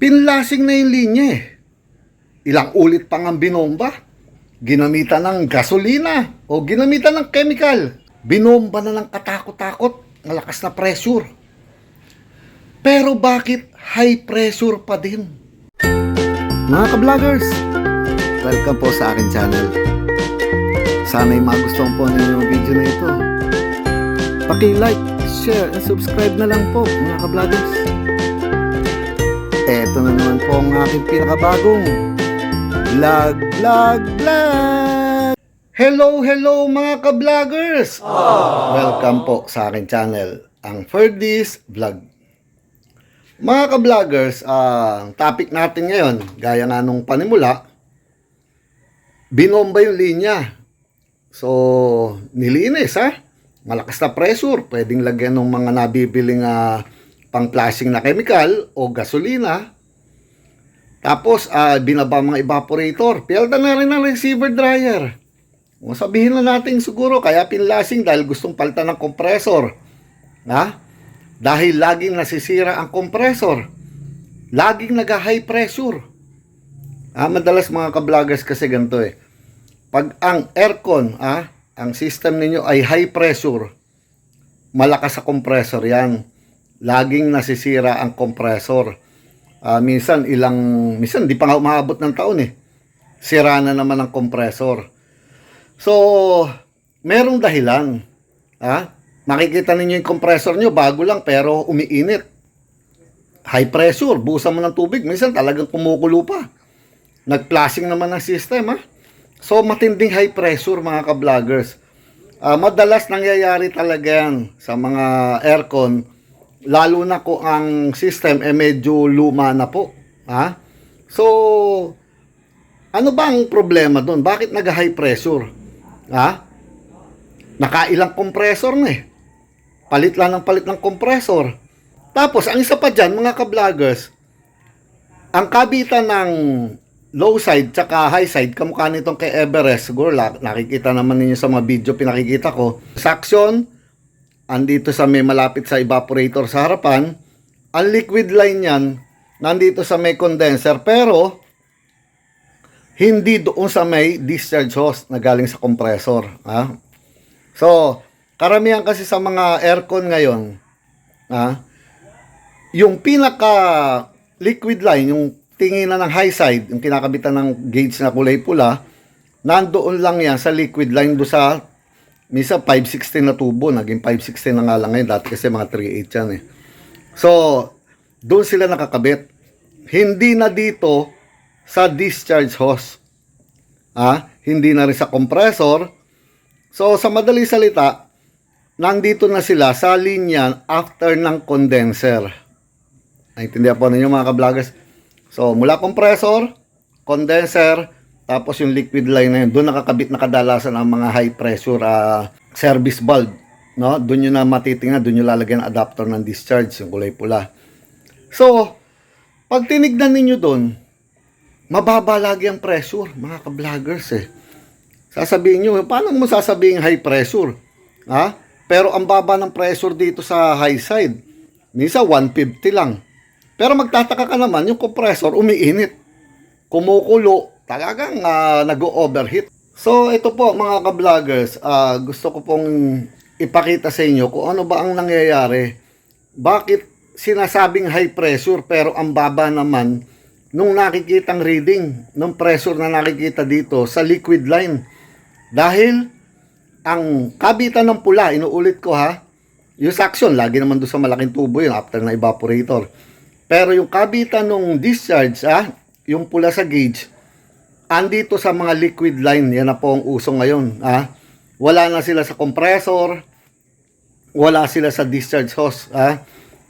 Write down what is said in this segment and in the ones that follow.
Pinlasing na yung linya eh. Ilang ulit pang ang binomba. Ginamitan ng gasolina o ginamitan ng chemical. Binomba na ng katakot-takot, malakas na pressure. Pero bakit high pressure pa din? Mga ka-vloggers, welcome po sa akin channel. Sana'y magustuhan po ninyo yung video na ito. Paki-like, share, and subscribe na lang po mga ka-vloggers. Eto na naman po ang aking pinakabagong vlog. Hello mga ka-vloggers! Welcome po sa aking channel, ang Ferdy's Vlog. Mga ka-vloggers, ang topic natin ngayon, gaya nga nung panimula, binomba yung linya. So, nilinis malakas na pressure, pwedeng lagyan ng mga nabibiling pang-flashing na chemical o gasolina. Tapos, binaba mga evaporator. Pilda na rin ang receiver dryer. Kung sabihin na natin siguro, kaya pinlasing dahil gustong palitan ng compressor. Dahil laging nasisira ang compressor. Laging nag-high pressure. Madalas mga ka-vloggers kasi ganito eh. Pag ang aircon, ang system ninyo ay high pressure, malakas sa compressor yan. Laging nasisira ang compressor. Minsan di pa nga umabot ng taon eh. Sira na naman ang compressor. So, merong dahilan. Makikita ninyo yung compressor nyo, bago lang pero umiinit. High pressure, buhusan mo ng tubig. Minsan talagang kumukulo pa. Nag-flashing naman ang system So, matinding high pressure mga ka-vloggers. Madalas nangyayari talaga yan sa mga aircon. Lalo na kung ang system medyo luma na po. So, ano ba ang problema doon? Bakit nag-high pressure? Nakailang compressor na eh. Palit lang ng palit ng compressor. Tapos, ang isa pa dyan, mga ka-vloggers, ang kabitan ng low side tsaka high side, kamukha nitong kay Everest, siguro nakikita naman ninyo sa mga video pinakikita ko. Suction, andito sa may malapit sa evaporator sa harapan. Ang liquid line yan, nandito sa may condenser, pero hindi doon sa may discharge hose na galing sa compressor. So, karamihan kasi sa mga aircon ngayon, yung pinaka liquid line, yung tinginan ng high side, yung kinakabitan ng gauge na kulay pula, nandoon lang yan sa liquid line do sa misa 516 na tubo, naging 516 na nga lang ngayon, dati kasi mga 38 yan eh. So, doon sila nakakabit. Hindi na dito sa discharge hose. Hindi na rin sa compressor. So, sa madali salita, nandito na sila sa linya after ng condenser. Naintindihan po ninyo mga ka-vloggers? So, mula compressor, condenser, tapos yung liquid line na yun, doon nakakabit na kadalasan ang mga high pressure service valve. Doon nyo na matitingnan, doon nyo lalagyan ang adapter ng discharge, yung kulay pula. So, pag tinignan ninyo doon, mababa lagi ang pressure, mga ka-vloggers eh. Sasabihin nyo, paano mo sasabihin high pressure? Pero ang baba ng pressure dito sa high side, minsan 150 lang. Pero magtataka ka naman, yung compressor umiinit. Kumukulo, talagang nag-overheat. So ito po mga ka-vloggers, gusto ko pong ipakita sa inyo kung ano ba ang nangyayari. Bakit sinasabing high pressure pero ang baba naman nung nakikitang reading, nung pressure na nakikita dito sa liquid line. Dahil ang kabitan ng pula, inuulit ko yung suction, lagi naman doon sa malaking tubo yun after na evaporator. Pero yung kabitan ng discharge, yung pula sa gauge, andito sa mga liquid line. Yan na po ang uso ngayon. Wala na sila sa compressor, wala sila sa discharge hose.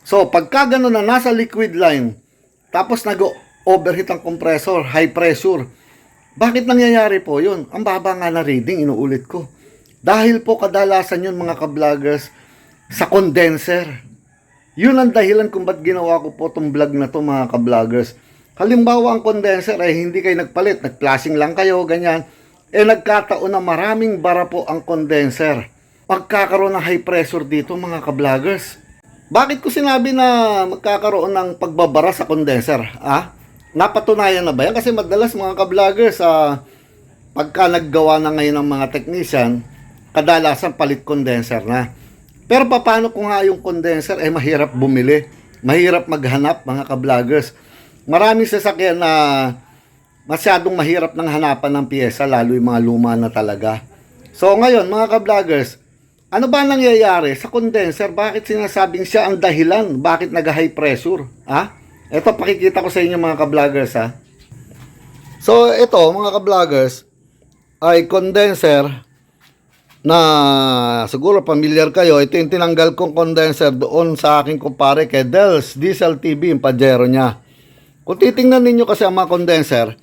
So, pagka gano'n na nasa liquid line, tapos nag-overheat ang compressor, high pressure, bakit nangyayari po yun? Ang baba nga na reading, inuulit ko. Dahil po kadalasan yun mga ka-vloggers, sa condenser. Yun ang dahilan kung ba't ginawa ko po itong vlog na to mga ka-vloggers. Halimbawa ang condenser ay hindi kayo nagpalit, nag-flashing lang kayo, ganyan. Nagkataon na maraming bara po ang condenser. Pagkakaroon ng high pressure dito mga ka-vloggers. Bakit ko sinabi na magkakaroon ng pagbabara sa condenser? Napatunayan na ba yan? Kasi madalas mga ka-vloggers, pagka naggawa na ngayon ng mga technician, kadalasan palit condenser na. Pero paano kung nga yung condenser mahirap bumili, mahirap maghanap mga ka-vloggers. Maraming sasakyan na masyadong mahirap ng hanapan ng piyesa, lalo yung mga luma na talaga. So ngayon mga ka-vloggers, ano ba nangyayari sa condenser? Bakit sinasabing siya ang dahilan? Bakit nag-high pressure? Ito pakikita ko sa inyo mga ka-vloggers So ito mga ka-vloggers ay condenser na siguro familiar kayo. Ito yung tinanggal kong condenser doon sa aking kumpare kay Del's Diesel TV, yung Pajero niya. Kung titingnan ninyo kasi ang mga condenser,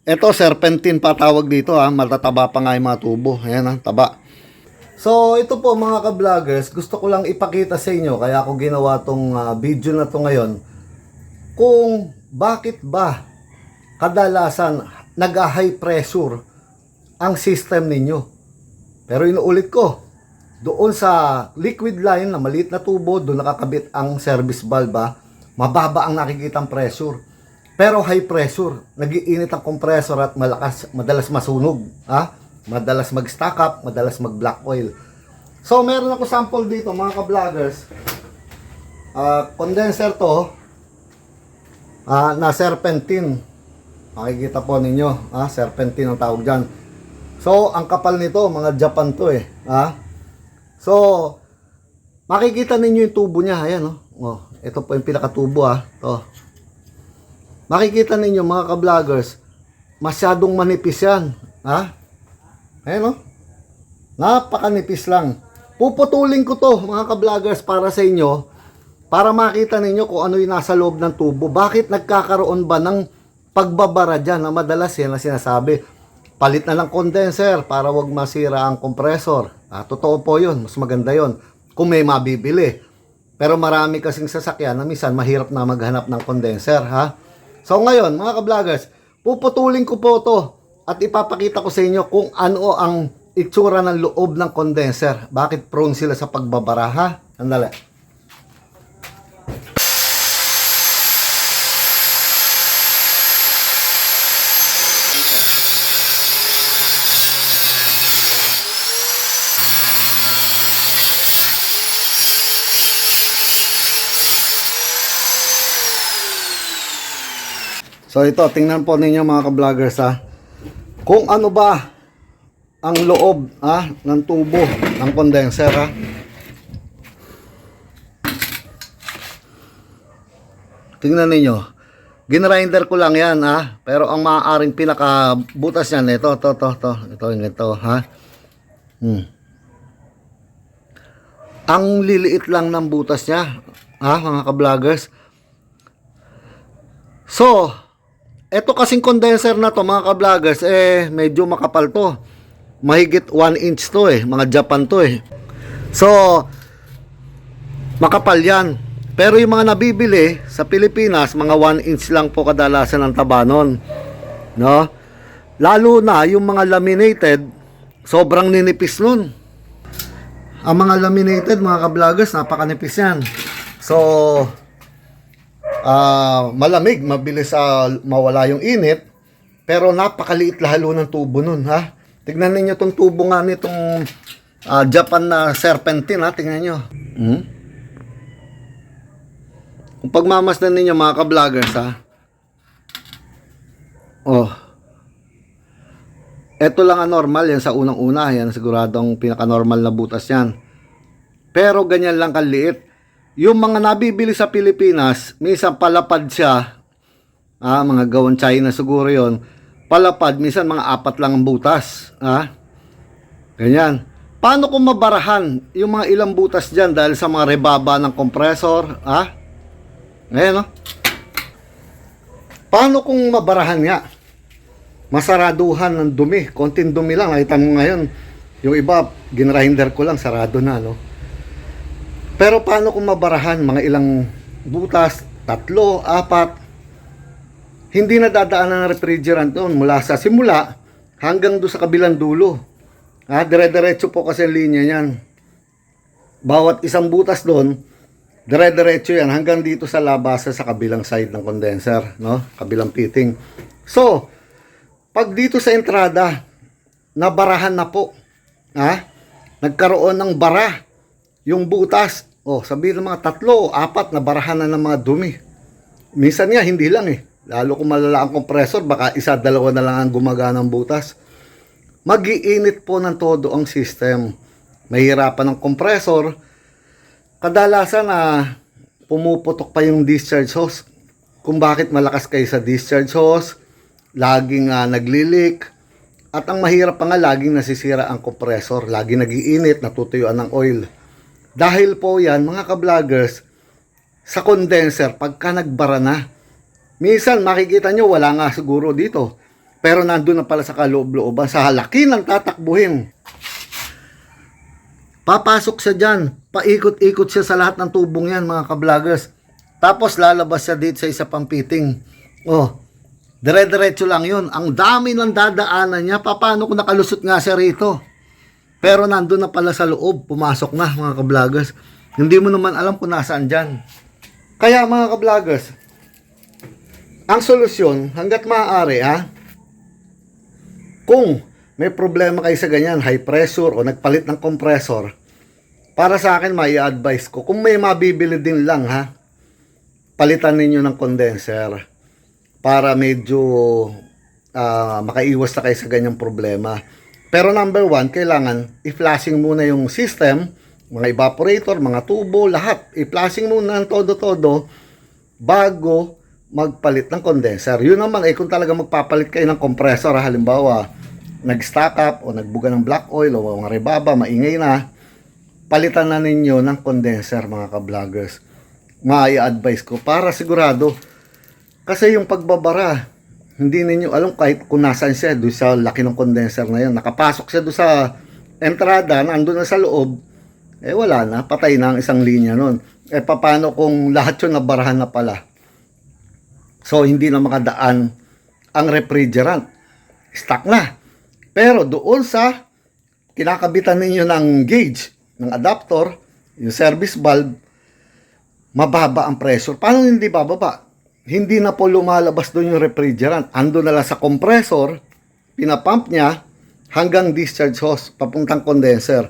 ito serpentine pa tawag dito matataba pa nga yung mga tubo. Ayan taba. So, ito po mga ka-vloggers, gusto ko lang ipakita sa inyo, kaya ako ginawa tong video na to ngayon, kung bakit ba kadalasan nag-high pressure ang system ninyo. Pero inuulit ko, doon sa liquid line na maliit na tubo, doon nakakabit ang service valve, mababa ang nakikitang pressure. Pero high pressure, nagiinit ang compressor at madalas masunog. Madalas mag-stack up, madalas mag-black oil. So, meron ako sample dito mga ka-vloggers. Condenser to, na serpentine. Makikita po ninyo, serpentine ang tawag dyan. So, ang kapal nito, mga Japan to So, makikita ninyo yung tubo niya. Ayan, ito po yung pinakatubo to. Makikita ninyo mga ka-vloggers, masyadong manipis yan. Ayan napakanipis lang. Puputulin ko to mga ka-vloggers para sa inyo, para makita ninyo kung ano yung nasa loob ng tubo. Bakit nagkakaroon ba ng pagbabara dyan na madalas yan na sinasabi, palit na lang condenser para wag masira ang compressor. Totoo po yun, mas maganda yun kung may mabibili. Pero marami kasing sasakyan na minsan mahirap na maghanap ng condenser. So ngayon mga ka-vloggers, puputulin ko po to at ipapakita ko sa inyo kung ano ang itsura ng loob ng condenser. Bakit prone sila sa pagbabara, Andali. So ito, tingnan po ninyo mga ka-vloggers kung ano ba ang loob ng tubo ng condenser Tingnan ninyo. Ginrinder ko lang yan pero ang maaaring pinakabutas niyan ito, ito Ang liliit lang ng butas niya, mga ka-vloggers. So, ito kasing condenser na to mga ka-vloggers, medyo makapal to. Mahigit 1 inch to mga Japan to So, makapal yan. Pero yung mga nabibili sa Pilipinas, mga 1 inch lang po kadalasan ang taba nun. No? Lalo na yung mga laminated, sobrang ninipis nun. Ang mga laminated mga ka-vloggers, napakanipis yan. So, malamig, mabilis mawala yung init, pero napakaliit lalo ng tubo nun Tignan niyo tong tubo nga nitong Japan na serpentine tignan niyo. Kung pagmamasdan ninyo mga ka-vloggers eto lang ang normal yan sa unang-una, yan siguradong pinaka-normal na butas yan. Pero ganyan lang kaliit. Yung mga nabibili sa Pilipinas, minsan palapad siya, mga gawang China siguro yon, palapad, minsan mga 4 lang ang butas, ganyan. Paano kung mabarahan yung mga ilang butas dyan dahil sa mga rebaba ng compressor, ngayon paano kung mabarahan nga? Masaraduhan ng dumi, konting dumi lang, nakita mo ngayon, yung iba, ginrinder ko lang, sarado na, Pero paano kung mabarahan, mga ilang butas, 3, 4, hindi na dadaanan ng refrigerant doon mula sa simula hanggang doon sa kabilang dulo. Dire-diretso po kasi ang linya niyan. Bawat isang butas doon, Dire-diretso yan hanggang dito sa labasan sa kabilang side ng condenser, no? Kabilang fitting. So, pag dito sa entrada, nabarahan na po. Ha? Nagkaroon ng bara yung butas. Oh, sabihin ng mga 3 o 4 na barahan na ng mga dumi. Minsan nga hindi lang eh. Lalo kung malala ang compressor, baka 1-2 na lang ang gumagana ng butas. Mag-iinit po ng todo ang system. Mahirapan ng compressor. Kadalasan na pumuputok pa yung discharge hose. Kung bakit malakas kayo sa discharge hose, laging nagli-leak. At ang mahirap pa nga, laging nasisira ang compressor. Laging nagiinit, natutuyuan ng oil. Dahil po yan, mga ka-vloggers, sa condenser, pagka nagbara na, minsan makikita nyo, wala nga siguro dito. Pero nandun na pala sa kaloob-looban, sa halaki ng tatakbuhin. Papasok siya dyan, paikot-ikot siya sa lahat ng tubong yan, mga ka-vloggers. Tapos lalabas siya dito sa isa pang fitting. Oh, dire-diretso lang yun. Ang dami ng dadaanan niya. Paano kung nakalusot nga siya rito? Pero nandun na pala sa loob, pumasok na, mga ka-vloggers. Hindi mo naman alam kung nasaan dyan. Kaya mga ka-vloggers, ang solusyon, hanggat maaari kung may problema kayo sa ganyan, high pressure o nagpalit ng compressor, para sa akin, may advice ko, kung may mabibili din lang palitan ninyo ng condenser para medyo makaiwas na kayo sa ganyang problema. Pero number 1, kailangan i-flashing muna yung system, mga evaporator, mga tubo, lahat. I-flashing muna ng todo-todo bago magpalit ng condenser. Yun naman, kung talaga magpapalit kayo ng compressor, halimbawa, nag-stack up o nagbuga ng black oil o mga rebaba, maingay na, palitan na ninyo ng condenser, mga ka-vloggers. Ma-i-advise ko para sigurado. Kasi yung pagbabara, hindi ninyo alam kahit kung nasan siya, doon sa laki ng condenser na yun. Nakapasok siya doon sa entrada, nandun na sa loob, wala na, patay na ang isang linya nun. Paano kung lahat yun nabarahan na pala? So, hindi na makadaan ang refrigerant. Stuck na. Pero doon sa kinakabitan ninyo ng gauge, ng adapter, yung service valve, mababa ang pressure. Paano hindi bababa? Hindi na po lumalabas doon yung refrigerant. Ando na lang sa compressor, pinapump niya hanggang discharge hose, papuntang condenser.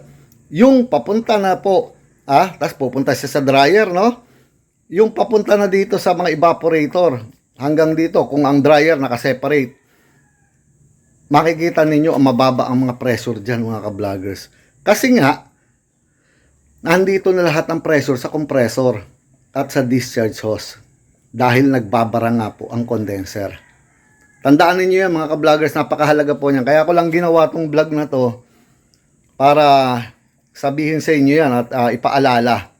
Yung papunta na po, tapos pupunta siya sa dryer, no? Yung papunta na dito sa mga evaporator, hanggang dito, kung ang dryer nakaseparate, makikita ninyo ang mababa ang mga pressure dyan, mga ka-vloggers. Kasi nga, nandito na lahat ng pressure sa compressor at sa discharge hose. Dahil nagbabara nga po ang condenser. Tandaan ninyo yan, mga ka-vloggers, napakahalaga po niyan. Kaya ko lang ginawa tong vlog na to para sabihin sa inyo yan at ipaalala.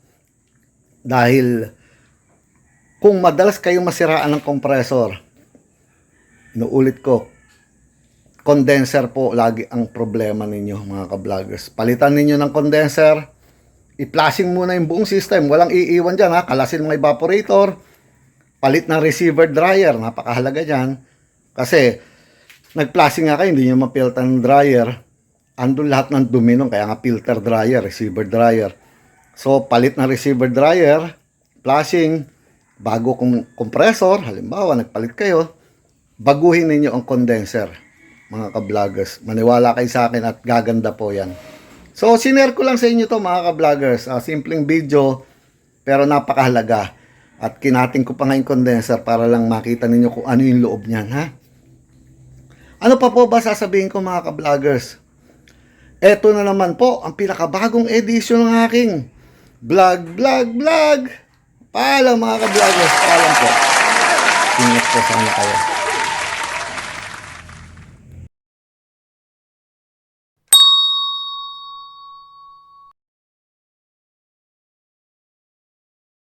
Dahil kung madalas kayong masiraan ng compressor, inuulit ko, condenser po lagi ang problema ninyo, mga ka-vloggers. Palitan ninyo ng condenser, i-flashing muna yung buong system, walang iiwan dyan kalasin mga evaporator, palit ng receiver dryer, napakahalaga dyan. Kasi nag-flashing nga kayo, hindi nyo mapiltan ng dryer, andun lahat ng dumi nun, kaya nga filter dryer, receiver dryer. So palit ng receiver dryer, flashing, bago kung compressor, halimbawa nagpalit kayo, baguhin ninyo ang condenser, mga ka-vloggers. Maniwala kayo sa akin at gaganda po yan. So sinare ko lang sa inyo to, mga ka-vloggers. Simpleng video pero napakahalaga. At kinating ko pa nga yung condenser para lang makita ninyo kung ano yung loob niyan, Ano pa po ba sasabihin ko, mga ka-vloggers? Eto na naman po ang pinakabagong edition ng aking vlog. Paalam, mga ka-vloggers, paalam po. Ingat po sana kayo.